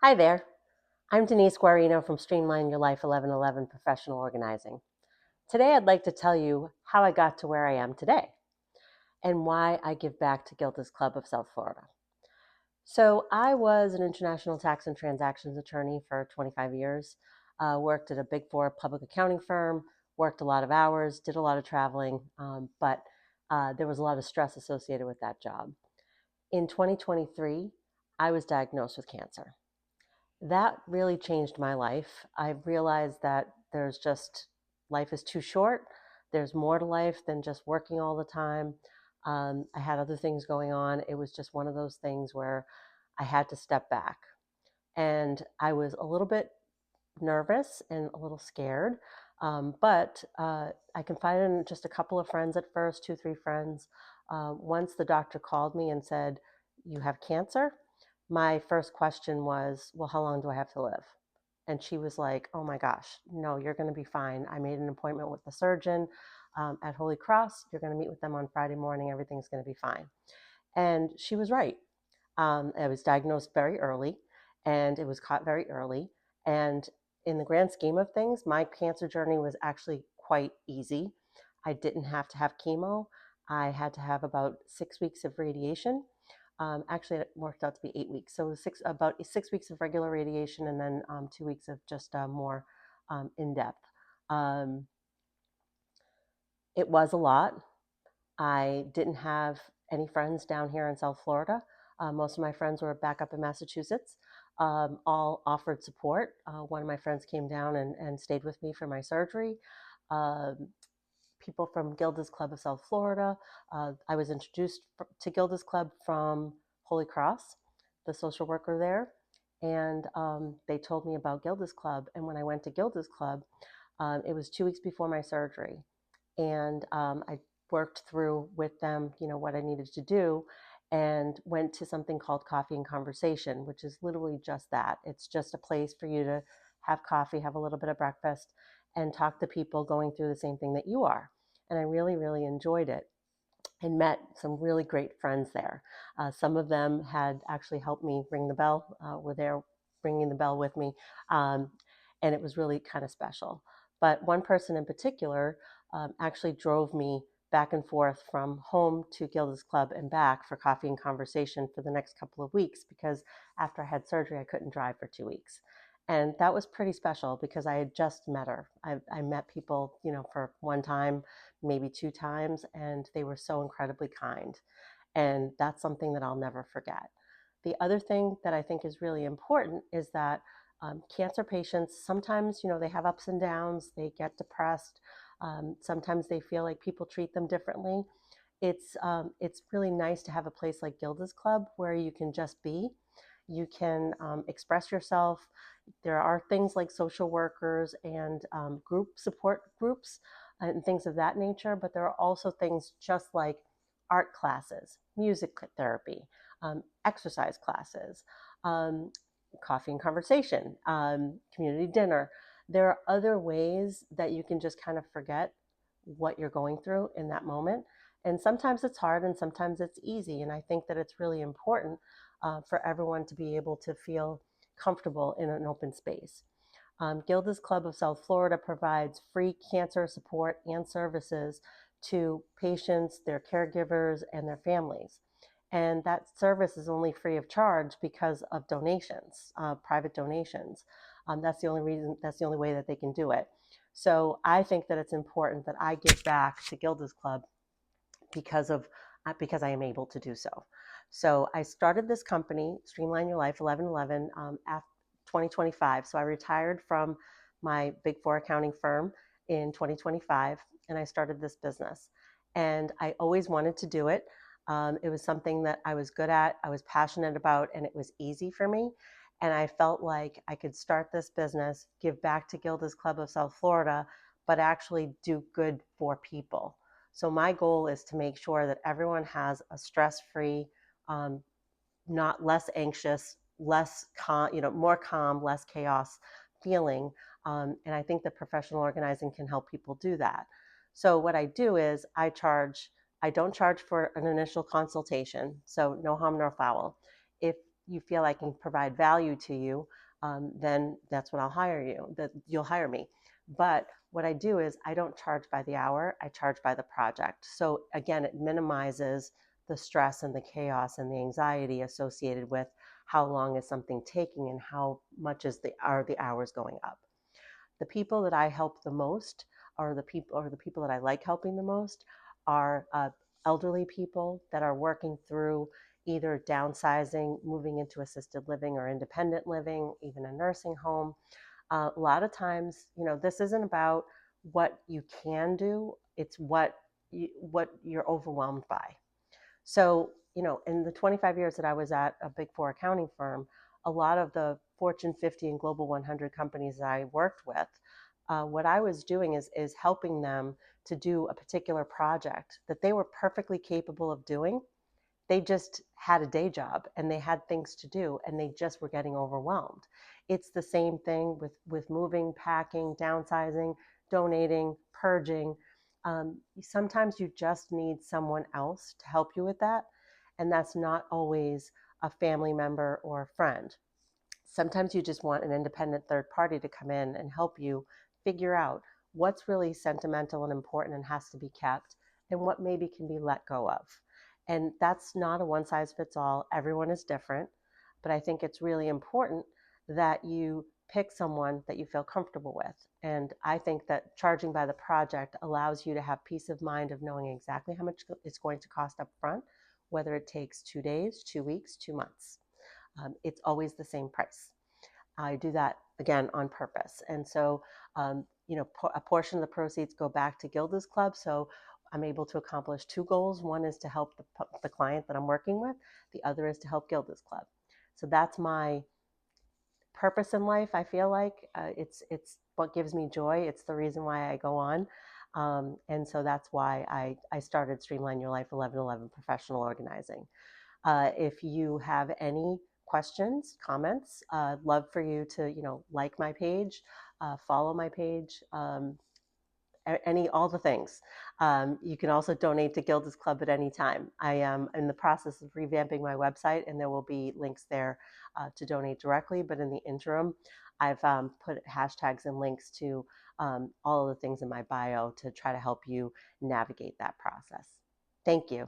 Hi there. I'm Denise Guarino from Streamline Your Life 1111 Professional Organizing. Today, I'd like to tell you how I got to where I am today and why I give back to Gilda's Club of South Florida. So, I was an international tax and transactions attorney for 25 years, worked at a big four public accounting firm, worked a lot of hours, did a lot of traveling, but there was a lot of stress associated with that job. In 2023, I was diagnosed with cancer. That really changed my life. I realized that life is too short. There's more to life than just working all the time. I had other things going on. It was just one of those things where I had to step back. And I was a little bit nervous and a little scared. But I confided in just a couple of friends at first, two, three friends. Once the doctor called me and said, "You have cancer," my first question was, "Well, how long do I have to live?" And she was like, "Oh my gosh, no, you're going to be fine. I made an appointment with the surgeon at Holy Cross. You're going to meet with them on Friday morning. Everything's going to be fine." And she was right. I was diagnosed very early and it was caught very early. And in the grand scheme of things, my cancer journey was actually quite easy. I didn't have to have chemo. I had to have about 6 weeks of radiation. Actually, it worked out to be 8 weeks. So it was about 6 weeks of regular radiation and then 2 weeks of just more in depth. Um, it was a lot. I didn't have any friends down here in South Florida. Most of my friends were back up in Massachusetts. All offered support. One of my friends came down and stayed with me for my surgery. Um, People from Gilda's Club of South Florida. I was introduced to Gilda's Club from Holy Cross, the social worker there. And they told me about Gilda's Club. And when I went to Gilda's Club, it was 2 weeks before my surgery. And I worked through with them, what I needed to do, and went to something called Coffee and Conversation, which is literally just that. It's just a place for you to have coffee, have a little bit of breakfast, and talk to people going through the same thing that you are. And I really, really enjoyed it and met some really great friends there. Some of them had actually helped me ring the bell, were there ringing the bell with me, um, and it was really kind of special. But one person in particular actually drove me back and forth from home to Gilda's Club and back for coffee and conversation for the next couple of weeks because after I had surgery, I couldn't drive for 2 weeks. And that was pretty special because I had just met her. I met people, for one time, maybe two times, and they were so incredibly kind. And that's something that I'll never forget. The other thing that I think is really important is that cancer patients sometimes, they have ups and downs, they get depressed. Sometimes they feel like people treat them differently. It's really nice to have a place like Gilda's Club where you can just be. You can express yourself. There are things like social workers and group support groups and things of that nature, but there are also things just like art classes, music therapy, exercise classes, um, coffee and conversation, community dinner. There are other ways that you can just kind of forget what you're going through in that moment. And sometimes it's hard and sometimes it's easy. And I think that it's really important for everyone to be able to feel comfortable in an open space. Gilda's Club of South Florida provides free cancer support and services to patients, their caregivers, and their families. And that service is only free of charge because of donations, private donations. That's the only way that they can do it. So I think that it's important that I give back to Gilda's Club because of because I am able to do so. So I started this company, Streamline Your Life 1111, after 2025. So I retired from my big four accounting firm in 2025, and I started this business. And I always wanted to do it. It was something that I was good at, I was passionate about, and it was easy for me. And I felt like I could start this business, give back to Gilda's Club of South Florida, but actually do good for people. So my goal is to make sure that everyone has a stress-free, um, not less anxious, less calm, more calm, less chaos feeling. And I think that professional organizing can help people do that. So what I do is I don't charge for an initial consultation. So no harm, no foul. If you feel I can provide value to you, then that's when I'll hire you, that you'll hire me. But what I do is I don't charge by the hour, I charge by the project. So again, it minimizes the stress and the chaos and the anxiety associated with how long is something taking and how much are the hours going up. The people that I help the most, or the people that I like helping the most, are elderly people that are working through either downsizing, moving into assisted living or independent living, even a nursing home. A lot of times, this isn't about what you can do; it's what you're overwhelmed by. So, in the 25 years that I was at a Big Four accounting firm, a lot of the Fortune 50 and Global 100 companies that I worked with, what I was doing is helping them to do a particular project that they were perfectly capable of doing. They just had a day job and they had things to do and they just were getting overwhelmed. It's the same thing with moving, packing, downsizing, donating, purging. Sometimes you just need someone else to help you with that, and that's not always a family member or a friend. Sometimes you just want an independent third party to come in and help you figure out what's really sentimental and important and has to be kept, and what maybe can be let go of. And that's not a one size fits all. Everyone is different, but I think it's really important that you pick someone that you feel comfortable with. And I think that charging by the project allows you to have peace of mind of knowing exactly how much it's going to cost up front, whether it takes 2 days, 2 weeks, 2 months. It's always the same price. I do that again on purpose. And so, a portion of the proceeds go back to Gilda's club. So I'm able to accomplish two goals. One is to help the client that I'm working with. The other is to help Gilda's club. So that's my purpose in life. I feel like it's what gives me joy. It's the reason why I go on. And so that's why I started Streamline Your Life 1111 Professional Organizing. If you have any questions, comments, love for you to, like my page, follow my page, all the things. You can also donate to Gilda's Club at any time. I am in the process of revamping my website, and there will be links there to donate directly. But in the interim, I've put hashtags and links to all of the things in my bio to try to help you navigate that process. Thank you.